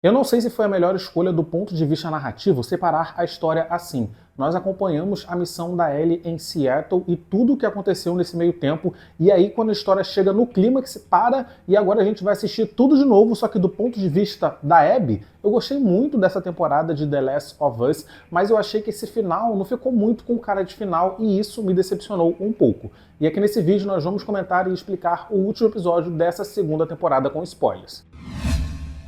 Eu não sei se foi a melhor escolha do ponto de vista narrativo separar a história assim. Nós acompanhamos a missão da Ellie em Seattle e tudo o que aconteceu nesse meio tempo, e aí quando a história chega no clímax, para e agora a gente vai assistir tudo de novo, só que do ponto de vista da Abby, eu gostei muito dessa temporada de The Last of Us, mas eu achei que esse final não ficou muito com cara de final e isso me decepcionou um pouco. E aqui nesse vídeo nós vamos comentar e explicar o último episódio dessa segunda temporada com spoilers.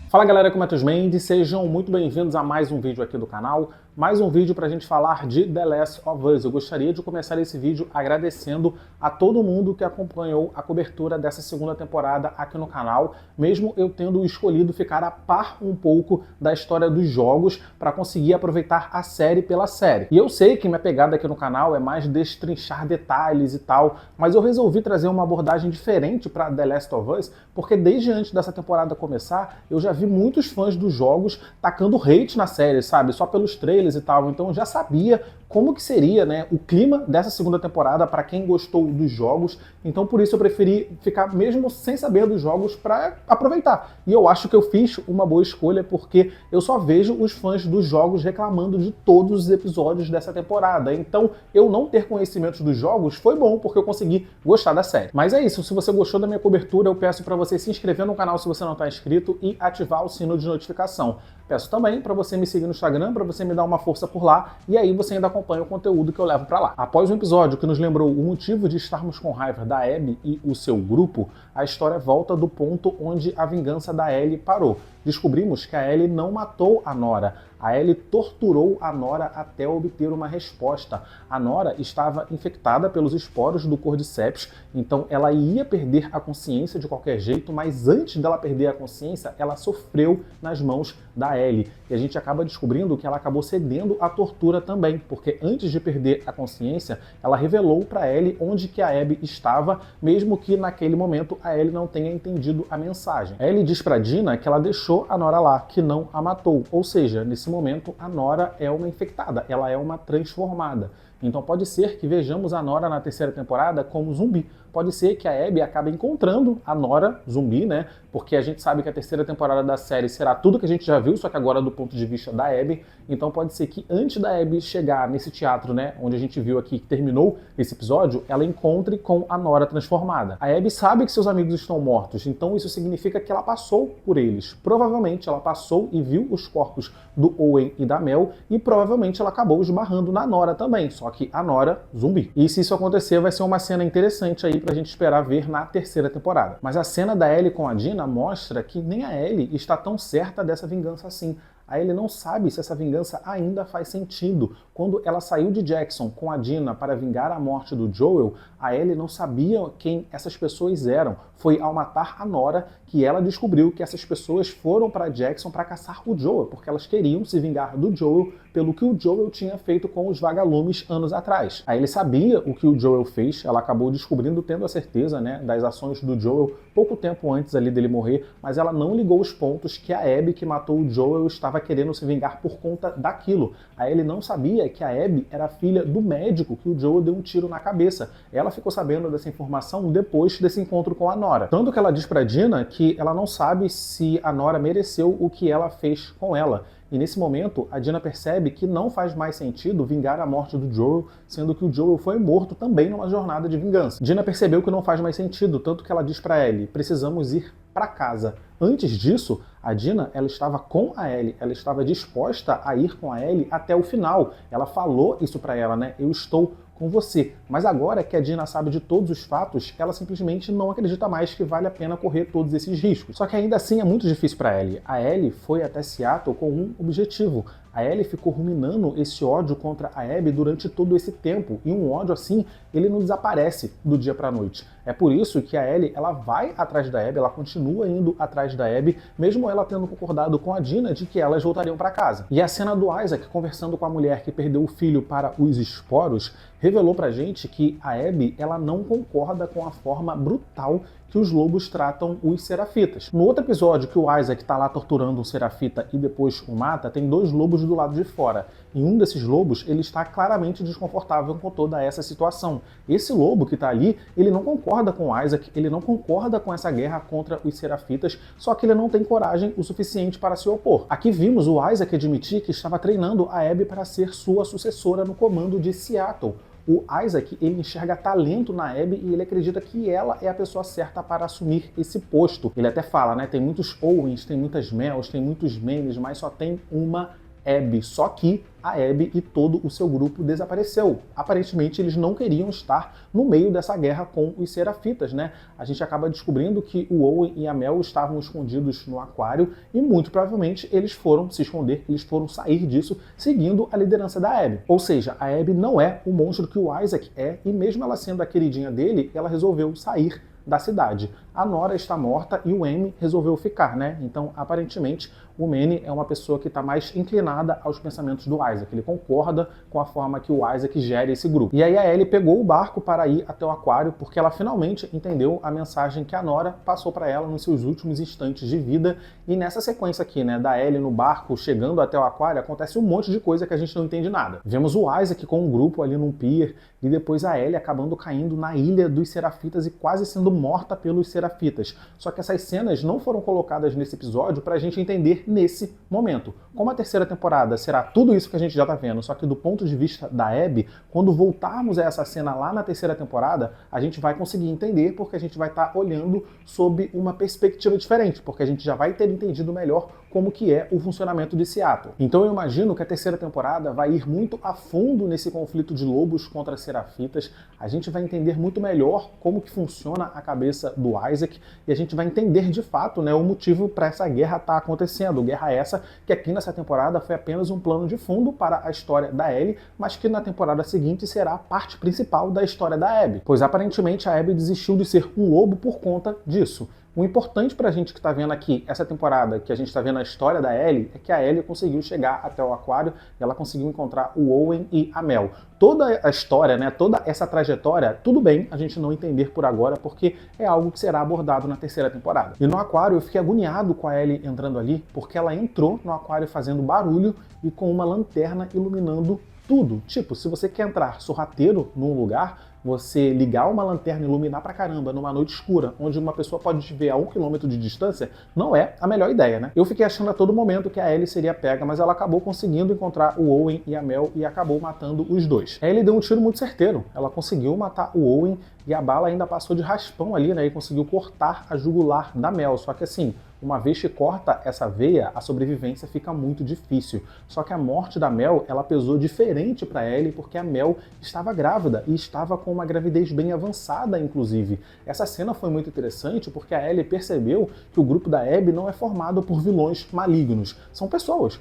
Fala galera, aqui é o Matheus Mendes, sejam muito bem-vindos a mais um vídeo aqui do canal, mais um vídeo para a gente falar de The Last of Us. Eu gostaria de começar esse vídeo agradecendo a todo mundo que acompanhou a cobertura dessa segunda temporada aqui no canal, mesmo eu tendo escolhido ficar a par um pouco da história dos jogos para conseguir aproveitar a série pela série. E eu sei que minha pegada aqui no canal é mais destrinchar detalhes e tal, mas eu resolvi trazer uma abordagem diferente para The Last of Us, porque desde antes dessa temporada começar, eu já vi muitos fãs dos jogos tacando hate na série, sabe? Só pelos trailers e tal. Então eu já sabia como que seria, né, o clima dessa segunda temporada para quem gostou dos jogos. Então por isso eu preferi ficar mesmo sem saber dos jogos para aproveitar. E eu acho que eu fiz uma boa escolha porque eu só vejo os fãs dos jogos reclamando de todos os episódios dessa temporada. Então eu não ter conhecimento dos jogos foi bom porque eu consegui gostar da série. Mas é isso, se você gostou da minha cobertura, eu peço para você se inscrever no canal se você não está inscrito e ativar o sino de notificação. Peço também para você me seguir no Instagram, para você me dar uma força por lá, e aí você ainda acompanha o conteúdo que eu levo para lá. Após um episódio que nos lembrou o motivo de estarmos com raiva da Abby e o seu grupo, a história volta do ponto onde a vingança da Ellie parou. Descobrimos que a Ellie não matou a Nora. A Ellie torturou a Nora até obter uma resposta. A Nora estava infectada pelos esporos do Cordyceps, então ela ia perder a consciência de qualquer jeito, mas antes dela perder a consciência, ela sofreu nas mãos da Ellie. E a gente acaba descobrindo que ela acabou cedendo à tortura também, porque antes de perder a consciência, ela revelou para Ellie onde que a Abby estava, mesmo que naquele momento a Ellie não tenha entendido a mensagem. A Ellie diz para Dina que ela deixou a Nora lá, que não a matou, ou seja, nesse momento a Nora é uma infectada, ela é uma transformada. Então pode ser que vejamos a Nora na terceira temporada como zumbi. Pode ser que a Abby acabe encontrando a Nora zumbi, né? Porque a gente sabe que a terceira temporada da série será tudo que a gente já viu, só que agora do ponto de vista da Abby. Então pode ser que antes da Abby chegar nesse teatro, né, onde a gente viu aqui que terminou esse episódio, ela encontre com a Nora transformada. A Abby sabe que seus amigos estão mortos, então isso significa que ela passou por eles. Provavelmente ela passou e viu os corpos do Owen e da Mel, e provavelmente ela acabou esbarrando na Nora também, só que a Nora zumbi. E se isso acontecer, vai ser uma cena interessante aí pra gente esperar ver na terceira temporada. Mas a cena da Ellie com a Dina mostra que nem a Ellie está tão certa dessa vingança assim. A Ellie não sabe se essa vingança ainda faz sentido. Quando ela saiu de Jackson com a Dina para vingar a morte do Joel, a Ellie não sabia quem essas pessoas eram. Foi ao matar a Nora que ela descobriu que essas pessoas foram para Jackson para caçar o Joel, porque elas queriam se vingar do Joel pelo que o Joel tinha feito com os vagalumes anos atrás. A Ellie sabia o que o Joel fez, ela acabou descobrindo, tendo a certeza, né, das ações do Joel pouco tempo antes ali dele morrer, mas ela não ligou os pontos que a Abby que matou o Joel estava querendo se vingar por conta daquilo. A Ellie não sabia que a Abby era filha do médico que o Joel deu um tiro na cabeça. Ela ficou sabendo dessa informação depois desse encontro com a Nora. Tanto que ela diz pra Dina que ela não sabe se a Nora mereceu o que ela fez com ela. E nesse momento, a Dina percebe que não faz mais sentido vingar a morte do Joel, sendo que o Joel foi morto também numa jornada de vingança. Dina percebeu que não faz mais sentido, tanto que ela diz pra Ellie, precisamos ir para casa. Antes disso, a Dina, ela estava com a Ellie, ela estava disposta a ir com a Ellie até o final. Ela falou isso pra ela, né? Eu estou com você. Mas agora que a Dina sabe de todos os fatos, ela simplesmente não acredita mais que vale a pena correr todos esses riscos. Só que ainda assim é muito difícil para Ellie. A Ellie foi até Seattle com um objetivo. A Ellie ficou ruminando esse ódio contra a Abby durante todo esse tempo, e um ódio assim, ele não desaparece do dia para a noite. É por isso que a Ellie, ela vai atrás da Abby, ela continua indo atrás da Abby, mesmo ela tendo concordado com a Dina de que elas voltariam para casa. E a cena do Isaac conversando com a mulher que perdeu o filho para os esporos revelou pra gente que a Abby, ela não concorda com a forma brutal que os lobos tratam os serafitas. No outro episódio, que o Isaac tá lá torturando um serafita e depois o mata, tem 2 lobos do lado de fora. E um desses lobos, ele está claramente desconfortável com toda essa situação. Esse lobo que está ali, ele não concorda com o Isaac, ele não concorda com essa guerra contra os serafitas, só que ele não tem coragem o suficiente para se opor. Aqui vimos o Isaac admitir que estava treinando a Abby para ser sua sucessora no comando de Seattle. O Isaac, ele enxerga talento na Abby e ele acredita que ela é a pessoa certa para assumir esse posto. Ele até fala, né, tem muitos Owens, tem muitas Mels, tem muitos Manys, mas só tem uma Abby. Só que a Abby e todo o seu grupo desapareceu. Aparentemente eles não queriam estar no meio dessa guerra com os serafitas, né? A gente acaba descobrindo que o Owen e a Mel estavam escondidos no aquário e muito provavelmente eles foram se esconder, eles foram sair disso seguindo a liderança da Abby. Ou seja, a Abby não é o monstro que o Isaac é e mesmo ela sendo a queridinha dele, ela resolveu sair da cidade. A Nora está morta e o Amy resolveu ficar, né? Então, aparentemente, o Manny é uma pessoa que está mais inclinada aos pensamentos do Isaac. Ele concorda com a forma que o Isaac gere esse grupo. E aí a Ellie pegou o barco para ir até o aquário porque ela finalmente entendeu a mensagem que a Nora passou para ela nos seus últimos instantes de vida. E nessa sequência aqui, né, da Ellie no barco chegando até o aquário, acontece um monte de coisa que a gente não entende nada. Vemos o Isaac com um grupo ali num pier e depois a Ellie acabando caindo na ilha dos serafitas e quase sendo morta pelos serafitas. Só que essas cenas não foram colocadas nesse episódio para a gente entender nesse momento. Como a terceira temporada será tudo isso que a gente já tá vendo, só que do ponto de vista da Abby, quando voltarmos a essa cena lá na terceira temporada, a gente vai conseguir entender porque a gente vai estar olhando sob uma perspectiva diferente, porque a gente já vai ter entendido melhor como que é o funcionamento de Seattle. Então eu imagino que a terceira temporada vai ir muito a fundo nesse conflito de lobos contra serafitas. A gente vai entender muito melhor como que funciona a cabeça do Isaac e a gente vai entender de fato, né, o motivo para essa guerra estar acontecendo. Guerra essa que aqui nessa temporada foi apenas um plano de fundo para a história da Ellie, mas que na temporada seguinte será a parte principal da história da Abby. Pois aparentemente a Abby desistiu de ser um lobo por conta disso. O importante pra gente que tá vendo aqui essa temporada, que a gente tá vendo a história da Ellie, é que a Ellie conseguiu chegar até o aquário e ela conseguiu encontrar o Owen e a Mel. Toda a história, né, toda essa trajetória, tudo bem a gente não entender por agora, porque é algo que será abordado na terceira temporada. E no aquário eu fiquei agoniado com a Ellie entrando ali, porque ela entrou no aquário fazendo barulho e com uma lanterna iluminando tudo. Tipo, se você quer entrar sorrateiro num lugar, você ligar uma lanterna e iluminar pra caramba numa noite escura, onde uma pessoa pode te ver a 1 km de distância, não é a melhor ideia, né? Eu fiquei achando a todo momento que a Ellie seria pega, mas ela acabou conseguindo encontrar o Owen e a Mel e acabou matando os dois. A Ellie deu um tiro muito certeiro. Ela conseguiu matar o Owen e a bala ainda passou de raspão ali, né? E conseguiu cortar a jugular da Mel. Só que assim, uma vez que corta essa veia, a sobrevivência fica muito difícil. Só que a morte da Mel, ela pesou diferente para Ellie, porque a Mel estava grávida e estava com uma gravidez bem avançada, inclusive. Essa cena foi muito interessante porque a Ellie percebeu que o grupo da Abby não é formado por vilões malignos. São pessoas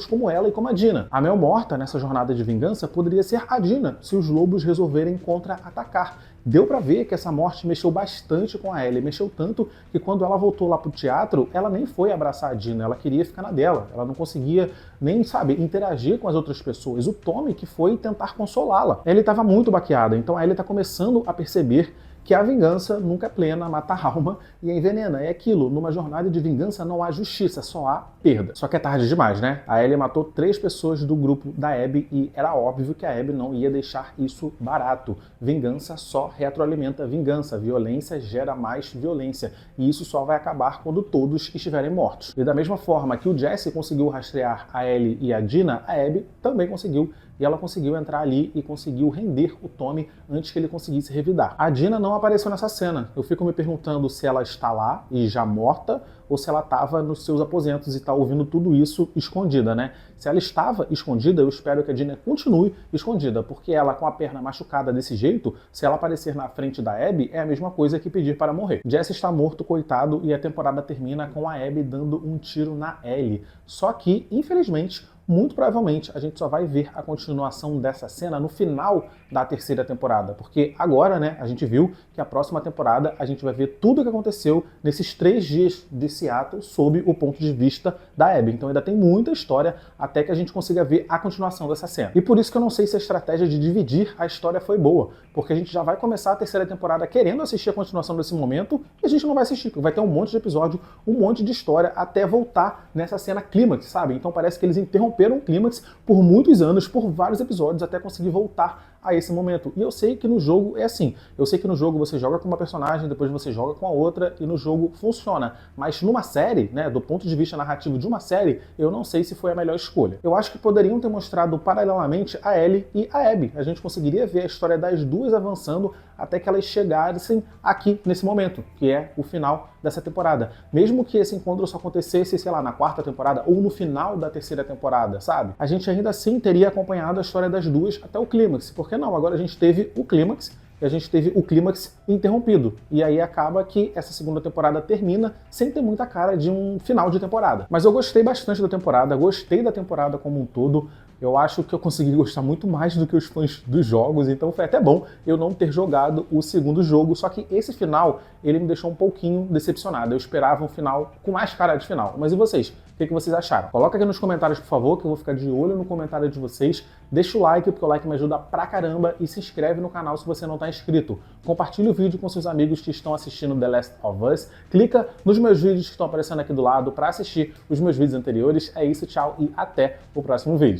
como ela e como a Dina. A Mel morta nessa jornada de vingança poderia ser a Dina, se os lobos resolverem contra-atacar. Deu pra ver que essa morte mexeu bastante com a Ellie, mexeu tanto que quando ela voltou lá pro teatro, ela nem foi abraçar a Dina, ela queria ficar na dela, ela não conseguia nem, sabe, interagir com as outras pessoas. O Tommy que foi tentar consolá-la. Ellie estava muito baqueada, então a Ellie tá começando a perceber que a vingança nunca é plena, mata a alma e envenena. É aquilo, numa jornada de vingança não há justiça, só há perda. Só que é tarde demais, né? A Ellie matou 3 pessoas do grupo da Abby e era óbvio que a Abby não ia deixar isso barato. Vingança só retroalimenta vingança, violência gera mais violência e isso só vai acabar quando todos estiverem mortos. E da mesma forma que o Jesse conseguiu rastrear a Ellie e a Dina, a Abby também conseguiu. E ela conseguiu entrar ali e conseguiu render o Tommy antes que ele conseguisse revidar. A Dina não apareceu nessa cena. Eu fico me perguntando se ela está lá e já morta ou se ela estava nos seus aposentos e está ouvindo tudo isso escondida, né? Se ela estava escondida, eu espero que a Dina continue escondida, porque ela com a perna machucada desse jeito, se ela aparecer na frente da Abby, é a mesma coisa que pedir para morrer. Jesse está morto, coitado, e a temporada termina com a Abby dando um tiro na Ellie. Só que, infelizmente, muito provavelmente a gente só vai ver a continuação dessa cena no final da terceira temporada, porque agora, né, a gente viu que a próxima temporada a gente vai ver tudo o que aconteceu nesses 3 dias de Seattle sob o ponto de vista da Abby. Então ainda tem muita história até que a gente consiga ver a continuação dessa cena. E por isso que eu não sei se a estratégia de dividir a história foi boa, porque a gente já vai começar a terceira temporada querendo assistir a continuação desse momento e a gente não vai assistir, porque vai ter um monte de episódio, um monte de história até voltar nessa cena clímax, sabe? Então parece que eles interromperam o clímax por muitos anos, por vários episódios, até conseguir voltar a esse momento. E eu sei que no jogo é assim. Eu sei que no jogo você joga com uma personagem, depois você joga com a outra e no jogo funciona. Mas numa série, né, do ponto de vista narrativo de uma série, eu não sei se foi a melhor escolha. Eu acho que poderiam ter mostrado paralelamente a Ellie e a Abby. A gente conseguiria ver a história das duas avançando até que elas chegassem aqui nesse momento, que é o final dessa temporada. Mesmo que esse encontro só acontecesse, sei lá, na quarta temporada ou no final da terceira temporada, sabe? A gente ainda assim teria acompanhado a história das duas até o clímax. Por que não? Agora a gente teve o clímax e a gente teve o clímax interrompido. E aí acaba que essa segunda temporada termina sem ter muita cara de um final de temporada. Mas eu gostei bastante da temporada, gostei da temporada como um todo. Eu acho que eu consegui gostar muito mais do que os fãs dos jogos, então foi até bom eu não ter jogado o segundo jogo, só que esse final, ele me deixou um pouquinho decepcionado. Eu esperava um final com mais cara de final. Mas e vocês? O que vocês acharam? Coloca aqui nos comentários, por favor, que eu vou ficar de olho no comentário de vocês. Deixa o like, porque o like me ajuda pra caramba, e se inscreve no canal se você não está inscrito. Compartilha o vídeo com seus amigos que estão assistindo The Last of Us. Clica nos meus vídeos que estão aparecendo aqui do lado para assistir os meus vídeos anteriores. É isso, tchau e até o próximo vídeo.